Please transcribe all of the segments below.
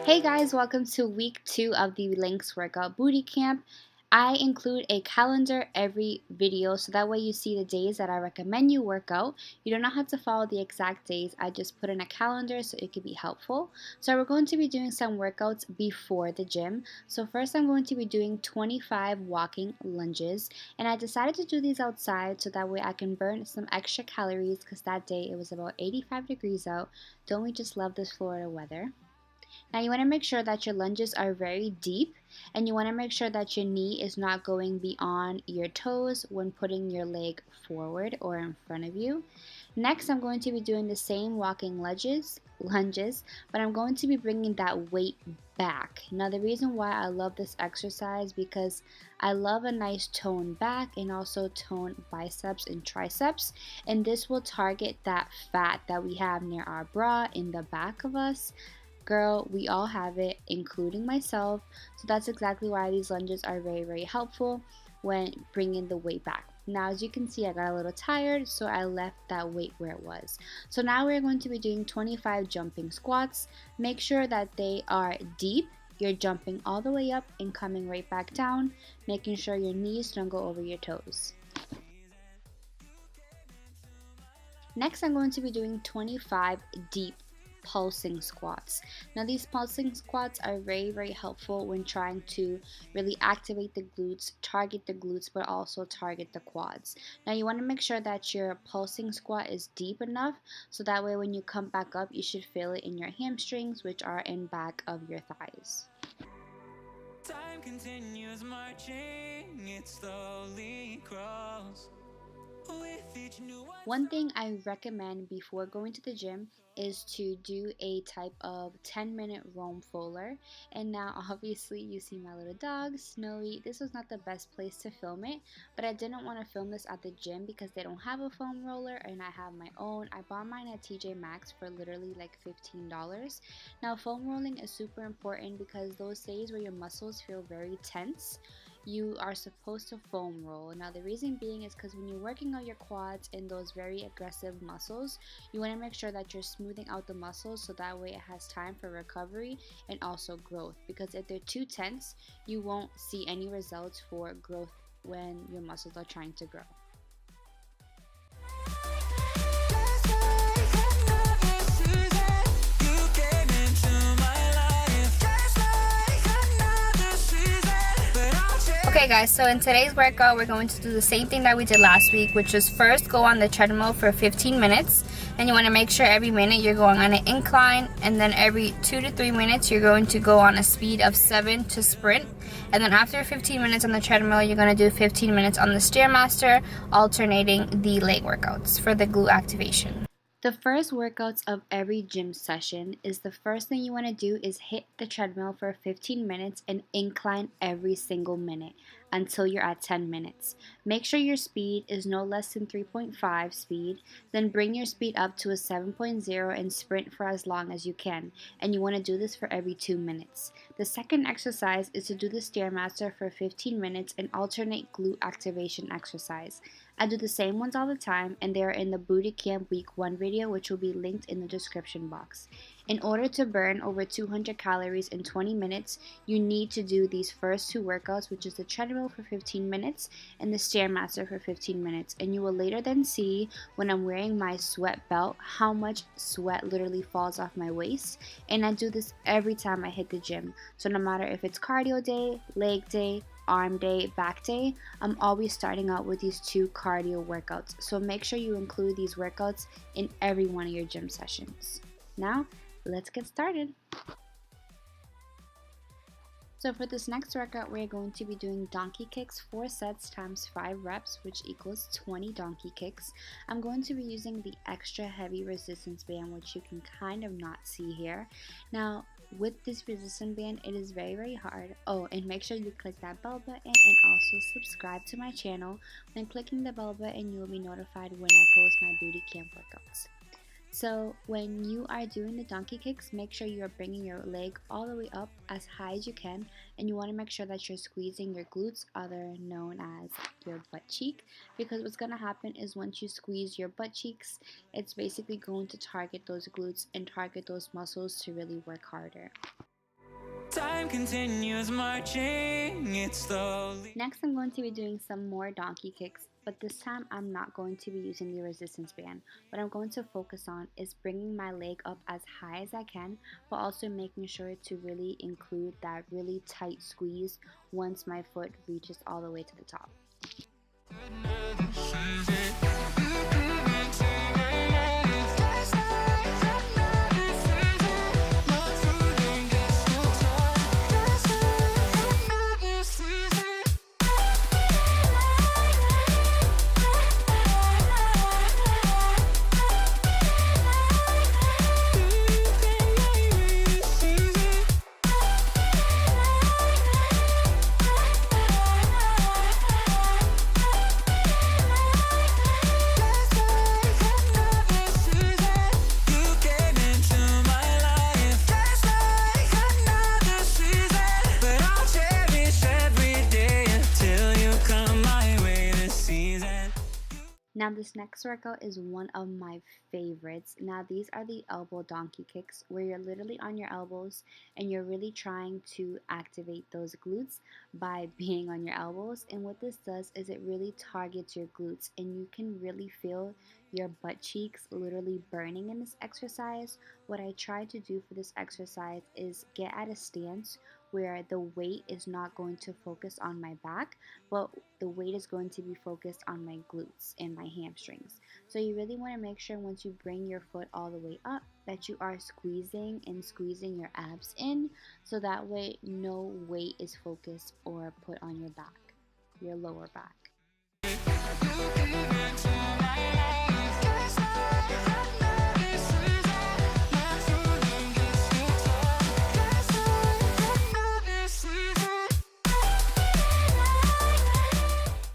Hey guys, welcome to week 2 of the Links Workout Booty Camp. I include a calendar every video so that way you see the days that I recommend you work out. You do not have to follow the exact days, I just put in a calendar so it can be helpful. So we're going to be doing some workouts before the gym. So first I'm going to be doing 25 walking lunges, and I decided to do these outside so that way I can burn some extra calories because that day it was about 85 degrees out. Don't we just love this Florida weather? Now you want to make sure that your lunges are very deep, and you want to make sure that your knee is not going beyond your toes when putting your leg forward or in front of you. Next, I'm going to be doing the same walking lunges, but I'm going to be bringing that weight back. Now the reason why I love this exercise because I love a nice toned back and also toned biceps and triceps, and this will target that fat that we have near our bra in the back of us. Girl, we all have it, including myself. So that's exactly why these lunges are very, very helpful when bringing the weight back. Now, as you can see, I got a little tired, so I left that weight where it was. So now we're going to be doing 25 jumping squats. Make sure that they are deep. You're jumping all the way up and coming right back down, making sure your knees don't go over your toes. Next, I'm going to be doing 25 deep pulsing squats. Now these pulsing squats are very, very helpful when trying to really activate the glutes, target the glutes, but also target the quads. Now you want to make sure that your pulsing squat is deep enough so that way when you come back up you should feel it in your hamstrings, which are in back of your thighs. Time continues marching, it slowly crawls. One thing I recommend before going to the gym is to do a type of 10-minute roam fuller. And now obviously you see my little dog, Snowy. This was not the best place to film it, but I didn't want to film this at the gym because they don't have a foam roller and I have my own. I bought mine at TJ Maxx for literally like $15. Now foam rolling is super important because those days where your muscles feel very tense, you are supposed to foam roll. Now the reason being is because when you're working on your quads and those very aggressive muscles, you want to make sure that you're smoothing out the muscles so that way it has time for recovery and also growth, because if they're too tense you won't see any results for growth when your muscles are trying to grow. Okay guys, so in today's workout we're going to do the same thing that we did last week, which is first go on the treadmill for 15 minutes, and you want to make sure every minute you're going on an incline, and then every 2 to 3 minutes you're going to go on a speed of 7 to sprint, and then after 15 minutes on the treadmill you're going to do 15 minutes on the Stairmaster, alternating the leg workouts for the glute activation. The first workouts of every gym session is the first thing you want to do is hit the treadmill for 15 minutes and incline every single minute until you're at 10 minutes. Make sure your speed is no less than 3.5 speed, then bring your speed up to a 7.0 and sprint for as long as you can, and you want to do this for every 2 minutes. The second exercise is to do the Stairmaster for 15 minutes and alternate glute activation exercise. I do the same ones all the time, and they are in the Booty Camp Week 1 video, which will be linked in the description box. In order to burn over 200 calories in 20 minutes, you need to do these first two workouts, which is the treadmill for 15 minutes and the Stairmaster for 15 minutes. And you will later then see when I'm wearing my sweat belt how much sweat literally falls off my waist. And I do this every time I hit the gym. So no matter if it's cardio day, leg day, arm day, back day, I'm always starting out with these two cardio workouts. So make sure you include these workouts in every one of your gym sessions. Now, let's get started. So for this next workout, we're going to be doing donkey kicks 4 sets times 5 reps, which equals 20 donkey kicks. I'm going to be using the extra heavy resistance band, which you can kind of not see here. Now, with this resistance band, it is very, very hard. Oh, and make sure you click that bell button and also subscribe to my channel. When clicking the bell button, you will be notified when I post my booty camp workouts. So when you are doing the donkey kicks, make sure you are bringing your leg all the way up as high as you can, and you want to make sure that you're squeezing your glutes, other known as your butt cheek, because what's going to happen is once you squeeze your butt cheeks, it's basically going to target those glutes and target those muscles to really work harder. Time continues marching, it's slowly. Next, I'm going to be doing some more donkey kicks, but this time I'm not going to be using the resistance band. What I'm going to focus on is bringing my leg up as high as I can, but also making sure to really include that really tight squeeze once my foot reaches all the way to the top. Now this next workout is one of my favorites. Now these are the elbow donkey kicks where you're literally on your elbows and you're really trying to activate those glutes by being on your elbows. And what this does is it really targets your glutes and you can really feel your butt cheeks literally burning in this exercise. What I try to do for this exercise is get at a stance where the weight is not going to focus on my back, but the weight is going to be focused on my glutes and my hamstrings. So you really want to make sure once you bring your foot all the way up that you are squeezing your abs in, so that way no weight is focused or put on your back, your lower back.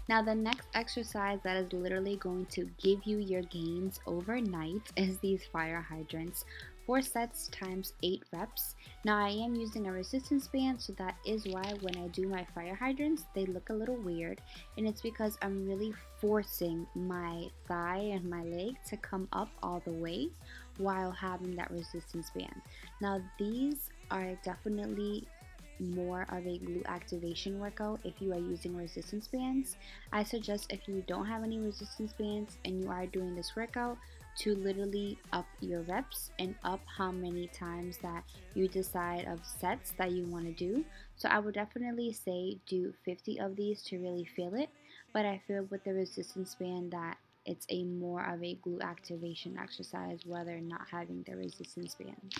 Now the next exercise that is literally going to give you your gains overnight is these fire hydrants. 4 sets times 8 reps. Now I am using a resistance band, so that is why when I do my fire hydrants they look a little weird, and it's because I'm really forcing my thigh and my leg to come up all the way while having that resistance band. Now these are definitely more of a glute activation workout if you are using resistance bands. I suggest if you don't have any resistance bands and you are doing this workout to literally up your reps and up how many times that you decide of sets that you want to do. So I would definitely say do 50 of these to really feel it, but I feel with the resistance band that it's a more of a glute activation exercise whether not having the resistance band.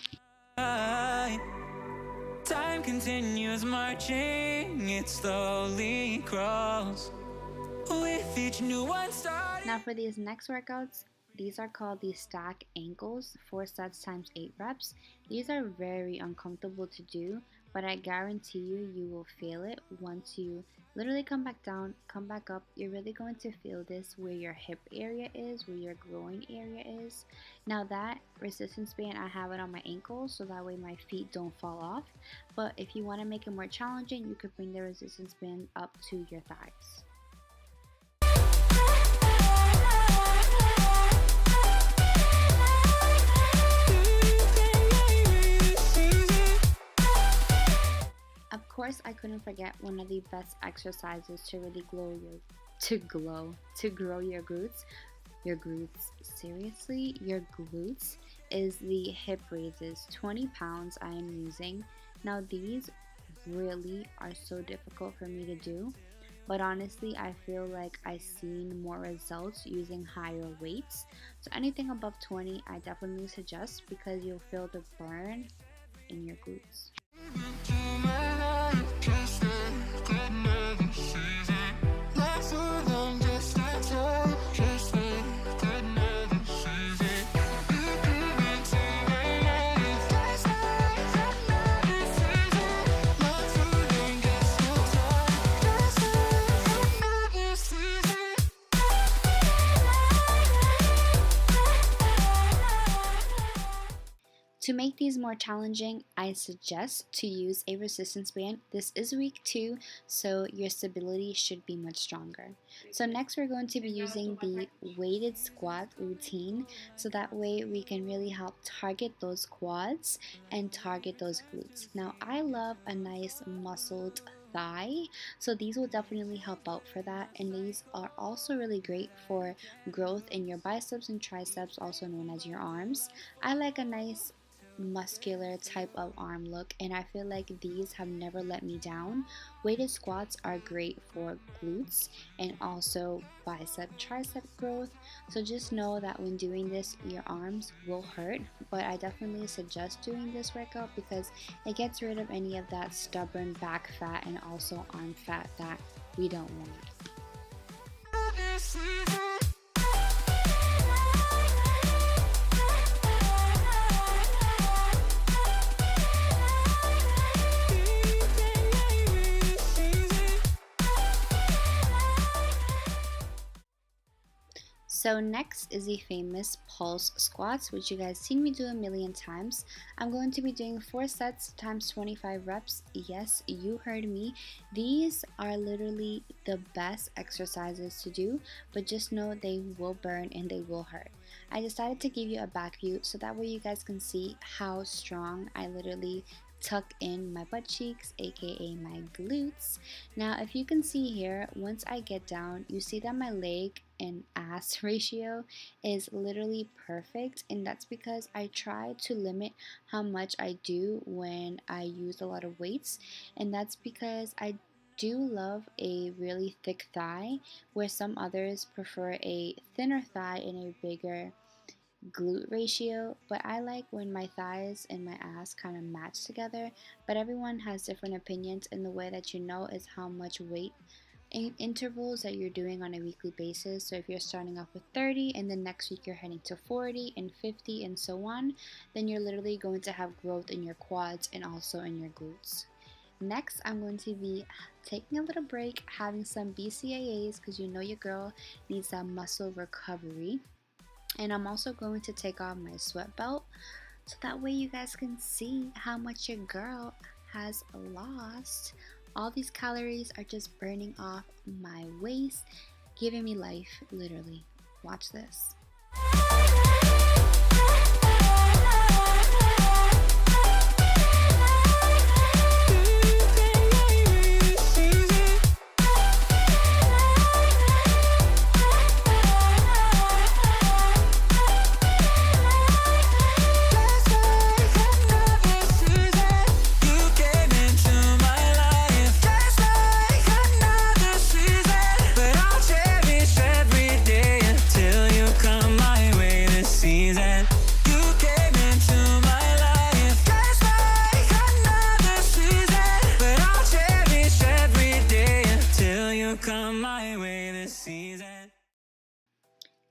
Time continues marching, it slowly crawls with each new one starting. Now for these next workouts, these are called the stack ankles, 4 sets times 8 reps. These are very uncomfortable to do, but I guarantee you will feel it once you literally come back down, come back up. You're really going to feel this where your hip area is, where your groin area is. Now that resistance band, I have it on my ankles so that way my feet don't fall off. But if you want to make it more challenging, you could bring the resistance band up to your thighs. Of course, I couldn't forget one of the best exercises to really grow your glutes. Seriously, your glutes is the hip raises. 20 pounds I am using. Now these really are so difficult for me to do, but honestly I feel like I've seen more results using higher weights. So anything above 20 I definitely suggest because you'll feel the burn in your glutes. To make these more challenging, I suggest to use a resistance band. This is week 2, so your stability should be much stronger. So next we're going to be using the weighted squat routine, so that way we can really help target those quads and target those glutes. Now I love a nice muscled thigh, so these will definitely help out for that, and these are also really great for growth in your biceps and triceps, also known as your arms. I like a nice muscular type of arm look, and I feel like these have never let me down. Weighted squats are great for glutes and also bicep tricep growth, so just know that when doing this your arms will hurt, but I definitely suggest doing this workout because it gets rid of any of that stubborn back fat and also arm fat that we don't want. So next is the famous pulse squats, which you guys seen me do a million times. I'm going to be doing 4 sets times 25 reps. Yes, you heard me. These are literally the best exercises to do, but just know they will burn and they will hurt. I decided to give you a back view so that way you guys can see how strong I literally tuck in my butt cheeks, aka my glutes. Now if you can see here, once I get down, you see that my leg and ass ratio is literally perfect, and that's because I try to limit how much I do when I use a lot of weights, and that's because I do love a really thick thigh, where some others prefer a thinner thigh and a bigger glute ratio, but I like when my thighs and my ass kind of match together. But everyone has different opinions, and the way that you know is how much weight intervals that you're doing on a weekly basis. So if you're starting off with 30 and then next week you're heading to 40 and 50 and so on, then you're literally going to have growth in your quads and also in your glutes. Next, I'm going to be taking a little break, having some BCAAs because you know your girl needs that muscle recovery. And I'm also going to take off my sweat belt so that way you guys can see how much your girl has lost. All these calories are just burning off my waist, giving me life, literally. Watch this.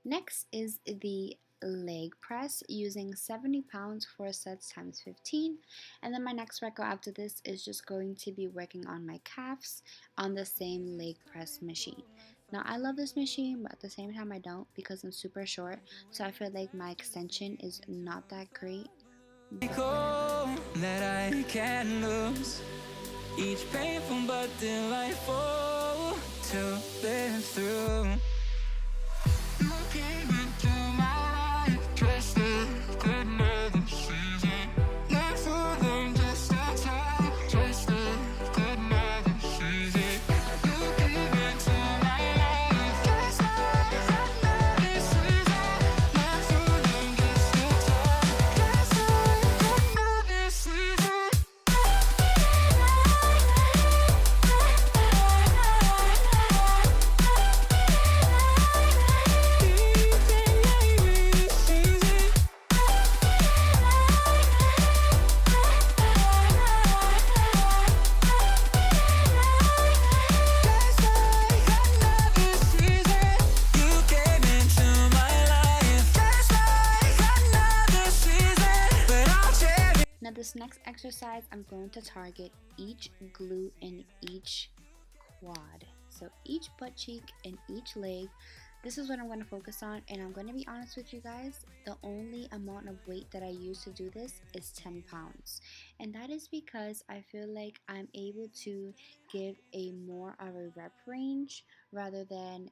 Next is the leg press using 70 pounds, 4 sets times 15. And then my next workout after this is just going to be working on my calves on the same leg press machine. Now I love this machine, but at the same time I don't, because I'm super short, so I feel like my extension is not that great. That I can lose each painful but delightful to live through. You came into my life just like another season, not for them, just a time, just like another season. You came into my life just like another season, not for them, just a time, just like another season. Now this next exercise, I'm going to target each glute and each quad. So each butt cheek and each leg, This is what I'm going to focus on, and I'm going to be honest with you guys, the only amount of weight that I use to do this is 10 pounds. And that is because I feel like I'm able to give a more of a rep range rather than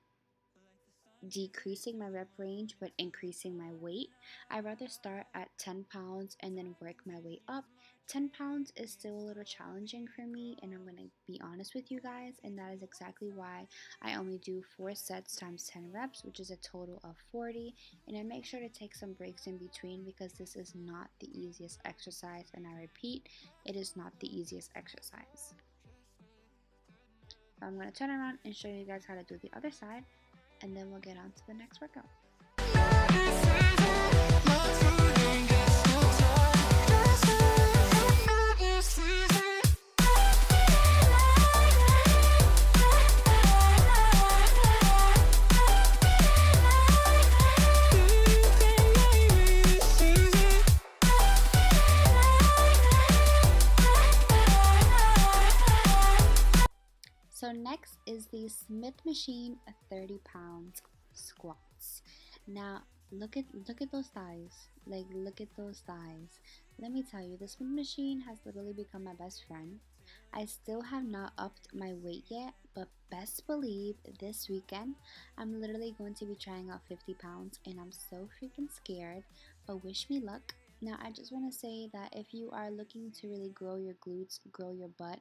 decreasing my rep range but increasing my weight. I'd rather start at 10 pounds and then work my way up. 10 pounds is still a little challenging for me, and I'm going to be honest with you guys, and that is exactly why I only do 4 sets times 10 reps, which is a total of 40, and I make sure to take some breaks in between because this is not the easiest exercise, and I repeat, it is not the easiest exercise. So I'm going to turn around and show you guys how to do the other side, and then we'll get on to the next workout. So next is the Smith machine 30 pounds squats. Now look at those thighs. Like, look at those thighs. Let me tell you, the Smith machine has literally become my best friend. I still have not upped my weight yet, but best believe this weekend I'm literally going to be trying out 50 pounds, and I'm so freaking scared, but wish me luck. Now I just want to say that if you are looking to really grow your glutes, grow your butt,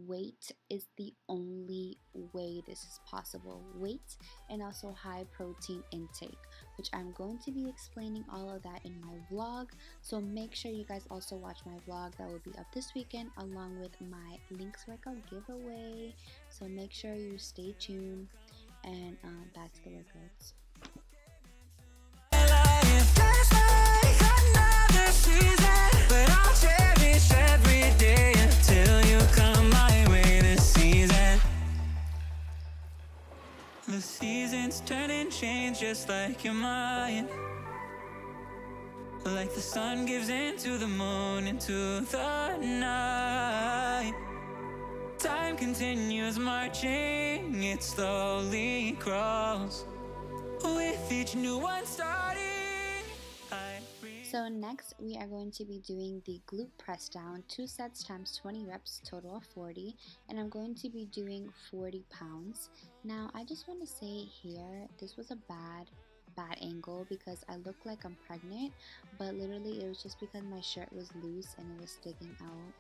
weight is the only way this is possible. Weight and also high protein intake, which I'm going to be explaining all of that in my vlog, so make sure you guys also watch my vlog that will be up this weekend along with my Links workout giveaway. So make sure you stay tuned, and back to the workouts. The seasons turn and change just like your mind. Like the sun gives into the moon, into the night. Time continues marching, it slowly crawls. With each new one starting, So next we are going to be doing the glute press down, 2 sets times 20 reps, total of 40, and I'm going to be doing 40 pounds. Now I just want to say here, this was a bad angle because I look like I'm pregnant, but literally it was just because my shirt was loose and it was sticking out.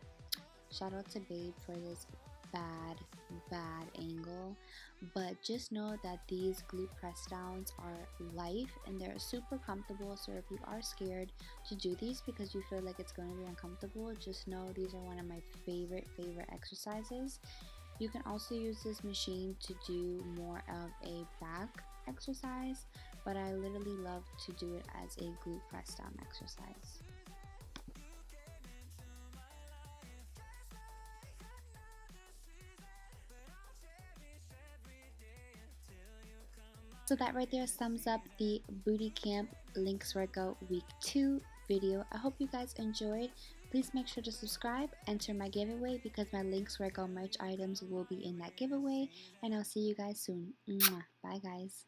Shout out to Babe for this bad angle, but just know that these glute press downs are life and they're super comfortable. So if you are scared to do these because you feel like it's going to be uncomfortable, just know these are one of my favorite exercises. You can also use this machine to do more of a back exercise, but I literally love to do it as a glute press down exercise. So that right there sums up the Booty Camp Links Workout Week 2 video. I hope you guys enjoyed. Please make sure to subscribe, enter my giveaway because my Links Workout merch items will be in that giveaway, and I'll see you guys soon. Mwah. Bye guys.